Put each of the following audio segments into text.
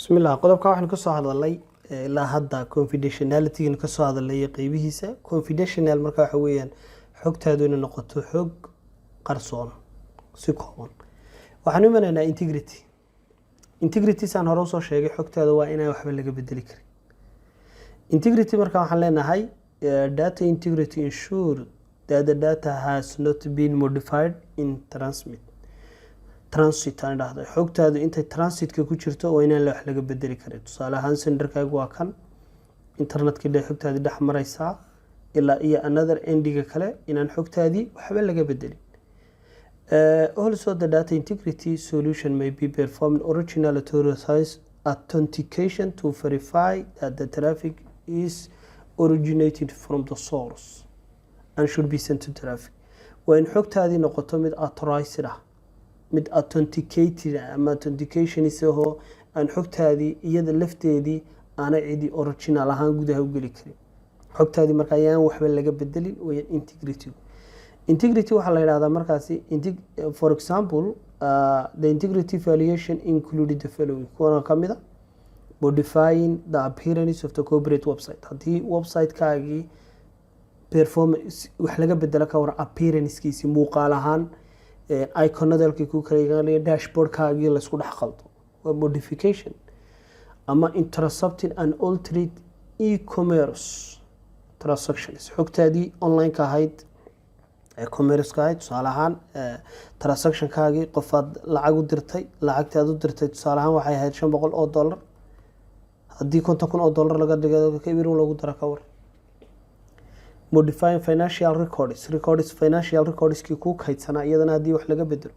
بسم الله qodobka waxaan ka soo hadalay ilaa hadda confidentiality ka soo hadalay qaybihiisa confidential marka waxa weeyaan xogtaadu inay noqoto xog qarsoon si kooban waxaan u manaynaa integrity saan hore soo sheegay xogtaadu waa inay waxba laga bedeli karin integrity marka waxaan leenahay data integrity ensure that the data has not been modified in transit aan dhahday xogtaadu intay transitka ku jirto oo inaan wax laga bedeli karin tusaale ahaan senderkaagu waa kan internetka dhex xogtaadu dhex maraysa ilaa iyo another endiga kale inaan xogtaadii waxba laga bedelin also the data integrity solution may be performed original authorized authentication to verify that the traffic is originated from the source and should be sent to traffic waa in xogtaadii noqoto mid authorized ah mid authenticated ama authentication isagoo aan xogtaadii iyada lafteedii aana cidi original ahaan gudaha u gali karin xogtaadii marka ayaan waxba laga bedelin way integrity waxa la yiraahdaa markaasi for example the integrity evaluation included the following kuwa kamida modifying the appearance of the corporate website hadii website-kaagii performance wax laga bedelo ka war appearance-kiisa muuqaal ahaan iconadalkii ku kaleeyahay dashboard-kaagii la isku dhex qaldo waa modification ama intercepting and altered e-commerce transactions xogtaadii online-ka ahayd e-commerce-ka ahayd tusaale ahaan transaction-kaagii qofaad lacag u dirtay lacagtii aad u dirtay tusaale ahaan waxay ahayd $500 haddii $50,000 laga dhigo kabirin lagu daro ka war modifying financial records financial records ki ku kaydsanaa iyadana hadii wax laga bedelo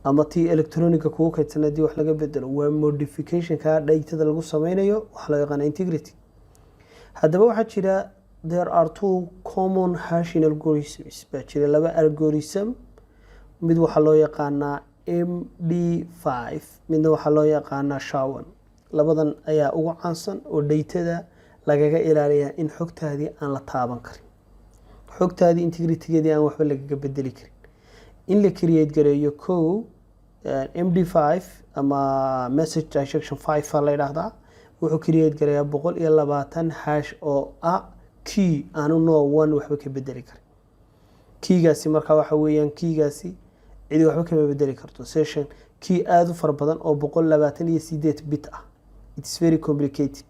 ama tii electronic ku kaydsanaa hadii wax laga bedelo waa modification ka data lagu sameynayo wax la yaqaan integrity hadaba waxa jira there are two common hashing algorithms baa jira laba algorithm mid waxa loo yaqaanaa MD5 midna waxa loo yaqaanaa SHA-1 labadan ayaa ugu caansan oo data lagaga ilaaliyaa in xogtaadii aan la taaban karin xogtaadii integrity-geedii aan waxba laga bedeli karin in la create gareeyo MD5 ama message injection 5 la yiraahdaa wuxuu create gareeyaa 120 hash oo key aanu no one waxba ka bedeli karin keygaasi marka waxa weeyaan keygaasi cidi waxba ka bedeli karto session key aad u far badan oo 128 bit ah it's very complicated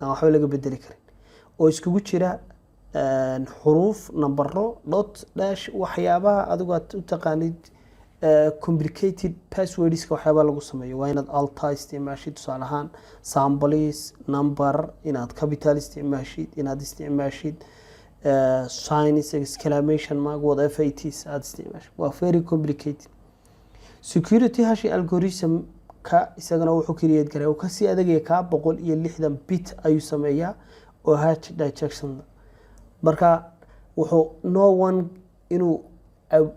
waxba laga bedeli karin oo iskugu jira xuruuf nambaro dot dash waxyaabaha adigu aad u taqaanid complicated passwords ka waxyaaba lagu sameeyo waa inaad alt isticmaashid tusaale ahaan symbols number inaad capital isticmaashid inaad isticmaashid signs exclamation mark whatever it is aad isticmaashid waa very complicated security hash algorithm ka isagana wuxuu create garay oo ka si adagay ka 160 bit ayuu sameeyaa oo hash detection marka wuxuu no one inuu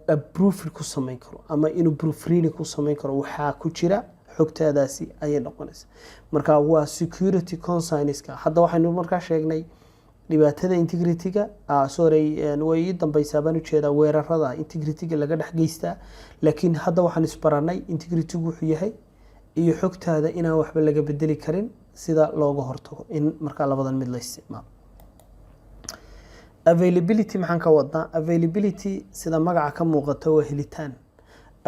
approve ku sameyn karo ama inuu proofreading ku sameyn karo waxa ku jira xogtaadaasi ayay noqonaysaa marka waa security concerns-ka hadda waxaynu markaa sheegnay dhibaatada integrity-ga way dambaysaa baan u jeedaa weerarada integrity-ga laga dhax geystaa laakiin hadda waxaan isbaranay integrity-gu wuxuu yahay iyo xogtaada inaan waxba laga bedeli karin sida looga hortago in marka labadan mid la isticmaalo availability maxaan ka wadnaa availability sida magaca ka muuqato waa helitaan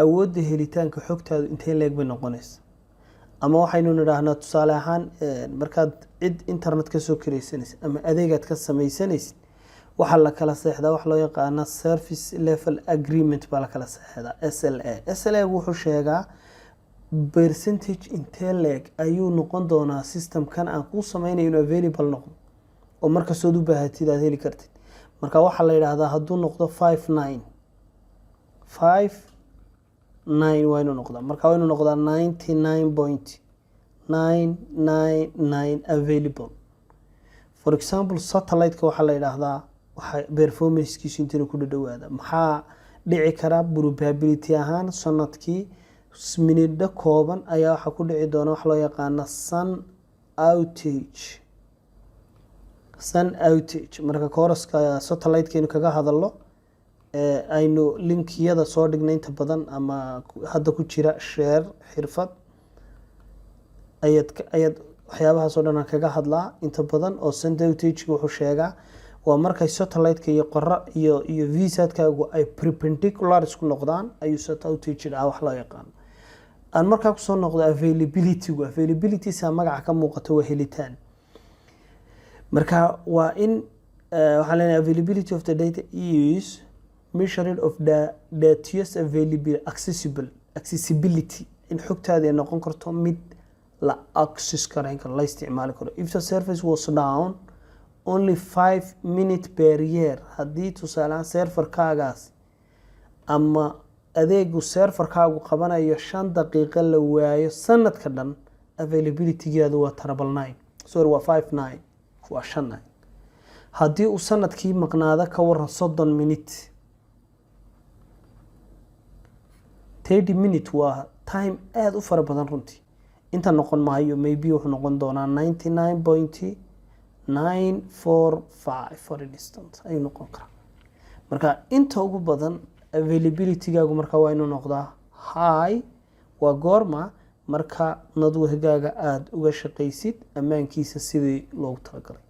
awoodda helitaanka xogtaadu intee leeg bay noqonaysaa ama waxaynu nidhaahnaa tusaale ahaan markaad cid internet ka soo kiraysanaysid ama adeegaad ka samaysanaysid waxa la kala saxdaa wax loo yaqaan service level agreement baa la kala saxdaa SLA wuxuu sheegaa percentage intee leeg ayuu noqon doonaa system-kan aan ku sameynayo inuu available noqdo oo marka soo u baahatid aad heli kartid marka waxa la yiraahdaa haduu noqdo 59 waa inuu noqdaa marka waa inuu noqdaa 99.999 available for example satellite-ka waxa la yiraahdaa waxa performance-kiisu inta ku dhawaada maxaa dhici kara probability ahaan sanadkii minida kooban ayaa waxa ku dhici doona wax loo yaqaan sun outage marka kooraska satellite-keenu kaga hadalo aynu linkiyada soo dhignay inta badan ama hadda ku jira share xirfad ayaad waxyaabahaas oo dhan kaga hadlaa inta badan oo send outage wuxuu sheegaa waa markay satellite-ka iyo qora iyo VSAT-kaagu ay perpendicular isku noqdaan ayuu set outage wax loo yaqaan aan markaa ku soo noqdo availability saa magaca ka muuqato waa helitaan marka waa in waxaa leenahay availability of the data is measured of the data's available accessibility in xogtaada ay noqon karto mid la access karayn karo la isticmaali karo if the service was down only 5 minutes per year haddii tusaale serverkaagaas ama adeegu serverkaagu qabanayo 5 daqiiqo la waayo sanadka dhan availability-geedu waa treble 9 sorry waa 59 waa 59 haddii uu sanadkii maqnaado ka waran 30 minutes 30 minutes waa time aad u fara badan runtii inta noqon maayo maybe wuxuu noqon doonaa 99.945 for instance ayuu noqon karaa marka inta ugu badan availability-gaagu marka waa inuu noqdaa high waa goorma marka nadwahgaaga aad uga shaqaysid ammaankiisa sidii loogu talagalay